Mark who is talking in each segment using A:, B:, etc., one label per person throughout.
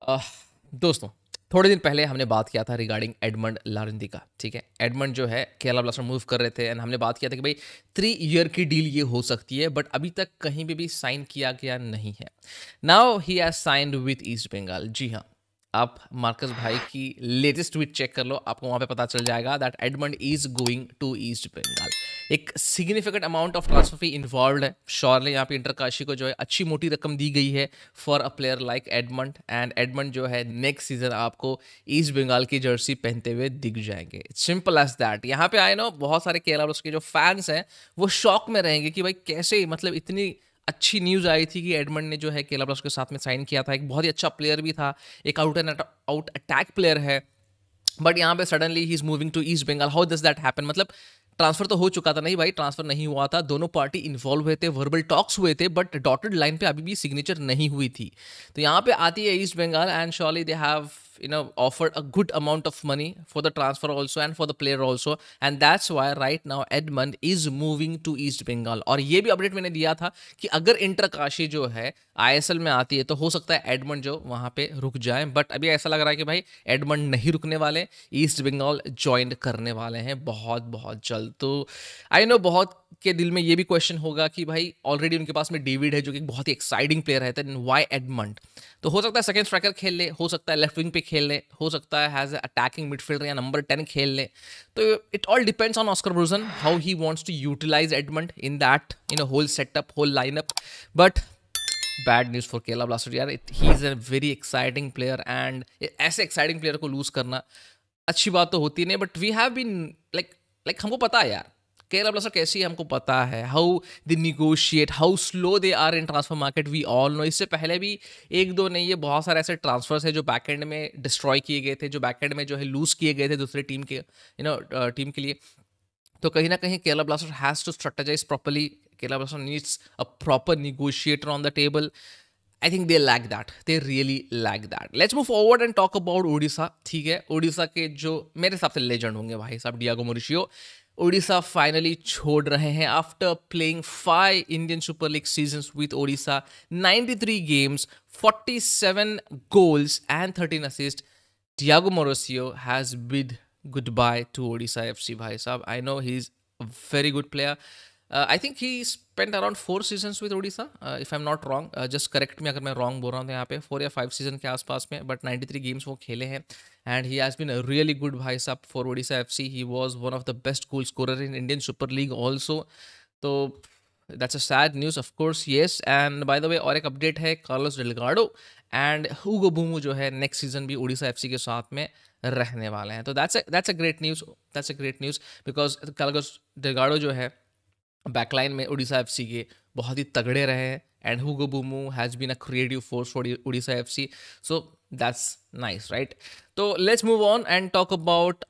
A: अह, दोस्तों, थोड़े दिन पहले हमने बात किया था रिगार्डिंग एडमंड लारेंदी का। ठीक है, एडमंड जो है केरला ब्लास्टर मूव कर रहे थे एंड हमने बात किया था कि भाई 3 ईयर की डील ये हो सकती है, बट अभी तक कहीं भी साइन किया गया नहीं है। Now he has signed with East Bengal. जी हाँ, आप मार्कस भाई की लेटेस्ट ट्वीट चेक कर लो, आपको वहां पे पता चल जाएगा that Edmund is going to East Bengal. एक significant amount of transfer fee involve है। श्योरली यहाँ पे इंटरकाशी को जो है अच्छी मोटी रकम दी गई है for a player like Edmund, and Edmund जो है नेक्स्ट सीजन आपको ईस्ट बंगाल की जर्सी पहनते हुए दिख जाएंगे। Simple as that. यहाँ पे आए नो बहुत सारे केरला ब्लास्टर्स के जो फैंस हैं वो शॉक में रहेंगे कि भाई कैसे, मतलब इतनी अच्छी न्यूज़ आई थी कि एडमंड ने जो है केरला ब्लास्टर्स के साथ में साइन किया था। एक बहुत ही अच्छा प्लेयर भी था, एक out and out attack player है, बट यहाँ पे suddenly he is moving to East Bengal. How does that happen? मतलब ट्रांसफर तो हो चुका था। नहीं भाई, ट्रांसफर नहीं हुआ था, दोनों पार्टी इन्वॉल्व हुए थे, वर्बल टॉक्स हुए थे, बट डॉटेड लाइन पे अभी भी सिग्नेचर नहीं हुई थी। तो यहाँ पे आती है East Bengal and surely they have offered a good amount of money for the transfer also and for the player also, and that's why right now Edmund is moving to East Bengal। और ये भी अपडेट मैंने दिया था कि अगर inter Kashi जो है आईएसएल में आती है तो हो सकता है एडमंड जो वहाँ पे रुक जाए, बट अभी ऐसा लग रहा है कि भाई एडमंड नहीं रुकने वाले, ईस्ट बंगाल ज्वाइन करने वाले हैं बहुत बहुत जल्द। तो आई नो बहुत के दिल में ये भी क्वेश्चन होगा कि भाई ऑलरेडी उनके पास में डेविड है जो कि बहुत ही एक्साइटिंग प्लेयर है, देन व्हाई एडमंड? तो हो सकता है सेकंड स्ट्राइकर खेल ले, हो सकता है लेफ्ट विंग पे खेल ले, हो सकता है हैज अटैकिंग मिडफील्डर या नंबर 10 खेल ले। तो it all depends on Oscar Bruzon how he wants to utilize Edmund in that whole setup, whole lineup. But bad news for Kerala Blaster यार, he is a very exciting player and ऐसे exciting player को lose करना अच्छी बात तो होती नहीं, but we have been like हमको पता है यार केरला ब्लास्टर कैसी है, हमको पता है how they negotiate, how slow they are in transfer market, we all know. इससे पहले भी एक दो नहीं, ये बहुत सारे ऐसे ट्रांसफर्स है जो बैकएंड में डिस्ट्रॉय किए गए थे, जो बैकएंड में जो है लूज किए गए थे दूसरे टीम के टीम के लिए। तो कहीं ना कहीं Kerala Blaster has to strategize properly. Kerala Blaster needs a proper negotiator on the table. I think they lack that, they really lack that. Let's move forward and talk about Odisha. ठीक है, ओडिशा के जो मेरे हिसाब से लेजेंड होंगे भाई साहब, डियागो मोरिशियो, ओडिशा फाइनली छोड़ रहे हैं after playing 5 Indian super league seasons with Odisha, 93 games, 47 goals and 13 assist. Diego Mauricio has bid goodbye to Odisha FC भाई साहब। I know he's a very good player. I think he spent around 4 seasons with Odisha, if I'm not wrong. Just correct me अगर मैं wrong बोल रहा हूँ तो यहाँ पे 4 या 5 सीजन के आसपास में, but 93 games वो खेले हैं and he has been a really good भाई साहब for Odisha FC. He was one of the best goal scorer in Indian Super League also. तो that's a sad news of course, yes. And by the way और एक update है, Carlos Delgado and Hugo बूमू जो है next season भी Odisha FC के साथ में रहने वाले हैं। तो that's a great news, that's a great news because Carlos Delgado जो है बैकलाइन में ओडिशा एफसी के बहुत ही तगड़े रहे हैं and Hugo Boumous has been a creative force for Odisha FC. So that's nice, right? तो let's move on and talk about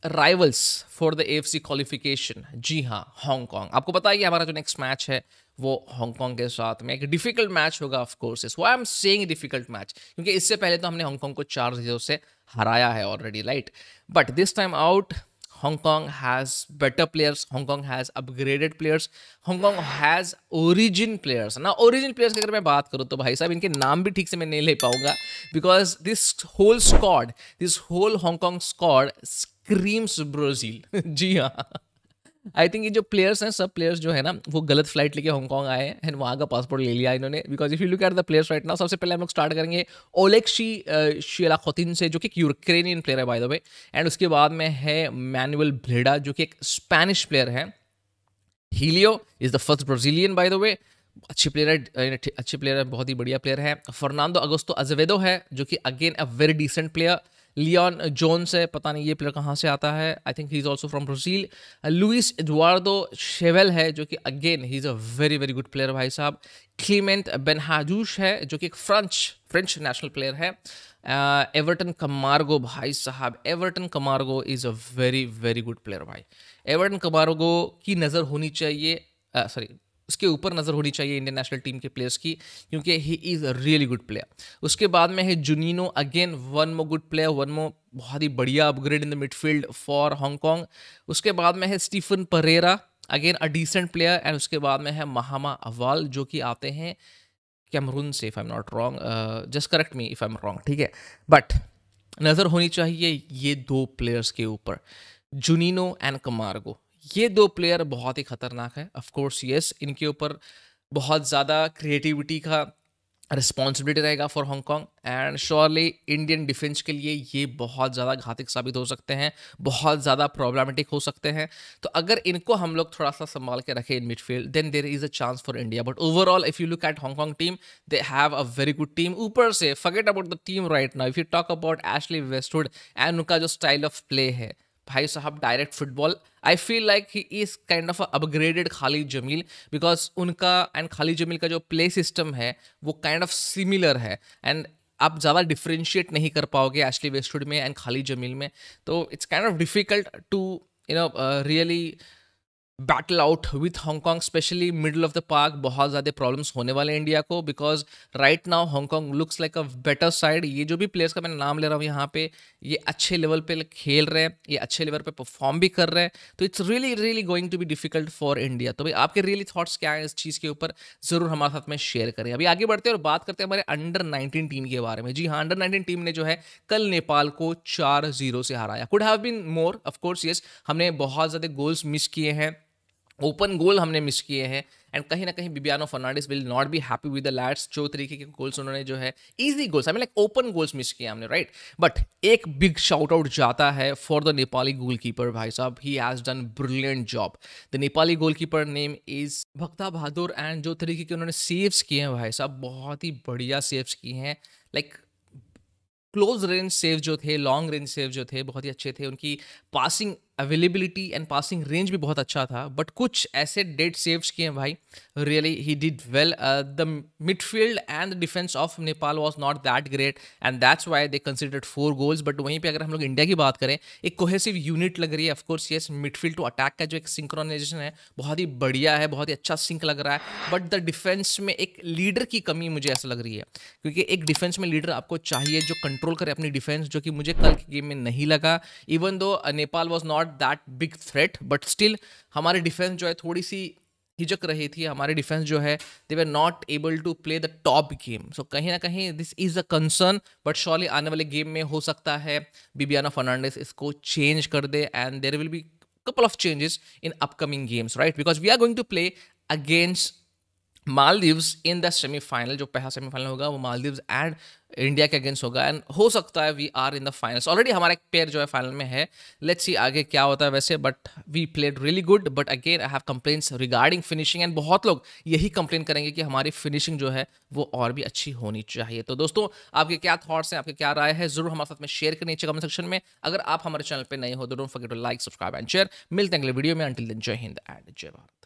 A: rivals for the AFC qualification. जी हाँ, हांगकांग। आपको पता है कि हमारा जो नेक्स्ट मैच है वो हांगकांग के साथ में एक डिफिकल्ट मैच होगा of course. Why I am saying difficult match, क्योंकि इससे पहले तो हमने हांगकांग को 4-0 से हराया है already, right? But this time out Hong Kong has better players, Hong Kong has upgraded players, Hong Kong has origin players। ना origin players की अगर मैं बात करूँ तो भाई साहब इनके नाम भी ठीक से मैं नहीं ले पाऊंगा because this whole squad, this whole Hong Kong squad screams Brazil। जी हाँ, आई थिंक ये जो प्लेयर्स हैं, सब प्लेयर्स जो है ना वो गलत फ्लाइट लेके हांगकांग आए हैं एंड वहाँ का पासपोर्ट ले लिया इन्होंने। Because if you look at the players right now, सबसे पहले हम लोग स्टार्ट करेंगे ओलेक्सी शिलाखोतिन से जो कि एक यूक्रेनियन प्लेयर है बाय द वे, एंड उसके बाद में है मैनुअल ब्लेडा जो कि एक स्पेनिश प्लेयर है। Helio is the first Brazilian by the way, अच्छी प्लेयर है, अच्छी प्लेयर है, बहुत ही बढ़िया प्लेयर है। फर्नांडो अगोस्तो अजेवेदो है जो कि again a very decent player. Leon Jones है, पता नहीं ये प्लेयर कहाँ से आता है, I think he is also from Brazil. Luis Eduardo Chevel है जो कि again he is a very very good player भाई साहब। क्लीमेंट बेनहाजूश है जो कि एक फ्रेंच नेशनल प्लेयर है। एवर्टन कमार्गो भाई साहब, Everton Camargo is a very very good player भाई। एवर्टन कमार्गो की नज़र होनी चाहिए, सॉरी उसके ऊपर नज़र होनी चाहिए इंडियन नेशनल टीम के प्लेयर्स की, क्योंकि he is a really good player. उसके बाद में है Juninho, again one more good player, one more बहुत ही बढ़िया upgrade in the midfield for Hong. उसके बाद में है Stephen Pereira, again a decent player. And उसके बाद में है महामा अवाल जो कि आते हैं कैमरून से, if I am not wrong, just correct me if I am wrong, ठीक है। बट नज़र होनी चाहिए ये 2 प्लेयर्स के ऊपर, जुनिनो एंड कमार्गो। ये 2 प्लेयर बहुत ही खतरनाक है। ऑफ कोर्स येस, इनके ऊपर बहुत ज़्यादा क्रिएटिविटी का रिस्पॉन्सिबिलिटी रहेगा for Hong Kong, and surely Indian defence के लिए ये बहुत ज़्यादा घातक साबित हो सकते हैं, बहुत ज़्यादा प्रॉब्लमेटिक हो सकते हैं। तो अगर इनको हम लोग थोड़ा सा संभाल के रखें in midfield, then there is a chance for India. But overall if you look at Hong टीम, they have a very good team. ऊपर से forget about the team right now, if you talk about Ashley Westwood and उनका जो style of play है, भाई साहब direct football, I feel like he is kind of upgraded Khalid Jamil, because उनका and Khalid Jamil का जो प्ले सिस्टम है वो काइंड ऑफ सिमिलर है, एंड आप ज़्यादा डिफ्रेंशिएट नहीं कर पाओगे एशली वेस्टवुड में एंड खालिद जमील में। तो it's kind of difficult to really battle out with Hong Kong, especially middle of the park. बहुत ज़्यादा प्रॉब्लम्स होने वाले हैं इंडिया को, because right now Hong Kong looks like a better side. ये जो भी प्लेयर्स का मैंने नाम ले रहा हूँ यहाँ पे, ये अच्छे लेवल पे खेल रहे हैं, ये अच्छे लेवल पे परफॉर्म भी कर रहे हैं। तो it's really really going to be difficult for India. तो भाई आपके रियली थॉट्स क्या हैं इस चीज़ के ऊपर, ज़रूर हमारे साथ में शेयर करें। अभी आगे बढ़ते हैं और बात करते हैं हमारे अंडर 19 टीम के बारे में। जी हाँ, अंडर 19 टीम ने जो है कल नेपाल को 4-0 से हराया। Could have been more, of course yes, हमने बहुत ज़्यादा गोल्स मिस किए हैं, ओपन गोल हमने मिस किए हैं, एंड कहीं ना कहीं Bibiano Fernandes will not be happy with the lads. जो तरीके के गोल्स उन्होंने जो है easy goals, I mean like open goals miss किए हमने, राइट। बट एक बिग शाउट आउट जाता है फॉर द नेपाली गोलकीपर, भाई साहब he has done brilliant job. The Nepali goalkeeper name is Bhakta Bahadur, and जो तरीके के उन्होंने सेव्स किए हैं भाई साहब, बहुत ही बढ़िया सेव्स किए हैं। लाइक क्लोज रेंज सेव जो थे, लॉन्ग रेंज सेव जो थे, बहुत ही अच्छे थे। उनकी passing availability and passing range भी बहुत अच्छा था। बट कुछ ऐसे डेड सेव्स किए हैं भाई, really he did well. The midfield and the defence of Nepal was not that great, and that's why they considered 4 goals. But वहीं पे अगर हम लोग इंडिया की बात करें, एक कोहेसिव यूनिट लग रही है। Of course yes, midfield to attack का जो एक सिंक्रोनाइजेशन है बहुत ही बढ़िया है, बहुत ही अच्छा सिंक लग रहा है। बट द डिफेंस में एक लीडर की कमी मुझे ऐसा लग रही है, क्योंकि एक डिफेंस में लीडर आपको चाहिए जो कंट्रोल करे अपनी डिफेंस, जो कि मुझे कल के गेम में नहीं लगा। Even though Nepal was not that big threat, but still हमारी डिफेंस जो है थोड़ी सी हिचक रही थी। हमारी डिफेंस जो है they were not able to play the top game. So कहीं ना कहीं this is a concern, but surely आने वाले गेम में हो सकता है बिबियानो फर्नांडिस इसको चेंज कर दे, and there will be couple of changes in upcoming games, right? Because we are going to play against Maldives in the semifinal. जो पहला सेमीफाइनल होगा वो मालदीव्स एंड इंडिया के अगेंस्ट होगा, एंड हो सकता है we are in the finals. Already हमारा एक पेयर जो है फाइनल में है, लेट्स सी आगे क्या होता है वैसे। But we played really good, but again I have complaints regarding finishing, and बहुत लोग यही कंप्लेन करेंगे कि हमारी फिनिशिंग जो है वो और भी अच्छी होनी चाहिए। तो दोस्तों आपके क्या थॉट्स हैं, आपके क्या राय है, जरूर हमारे साथ में शेयर करें नीचे कमेंट सेक्शन में। अगर आप हमारे चैनल पर नए हो तो don't forget to like, subscribe and share. मिलते हैं अगले वीडियो में। अंटिल देन, जय हिंद एंड जय भारत।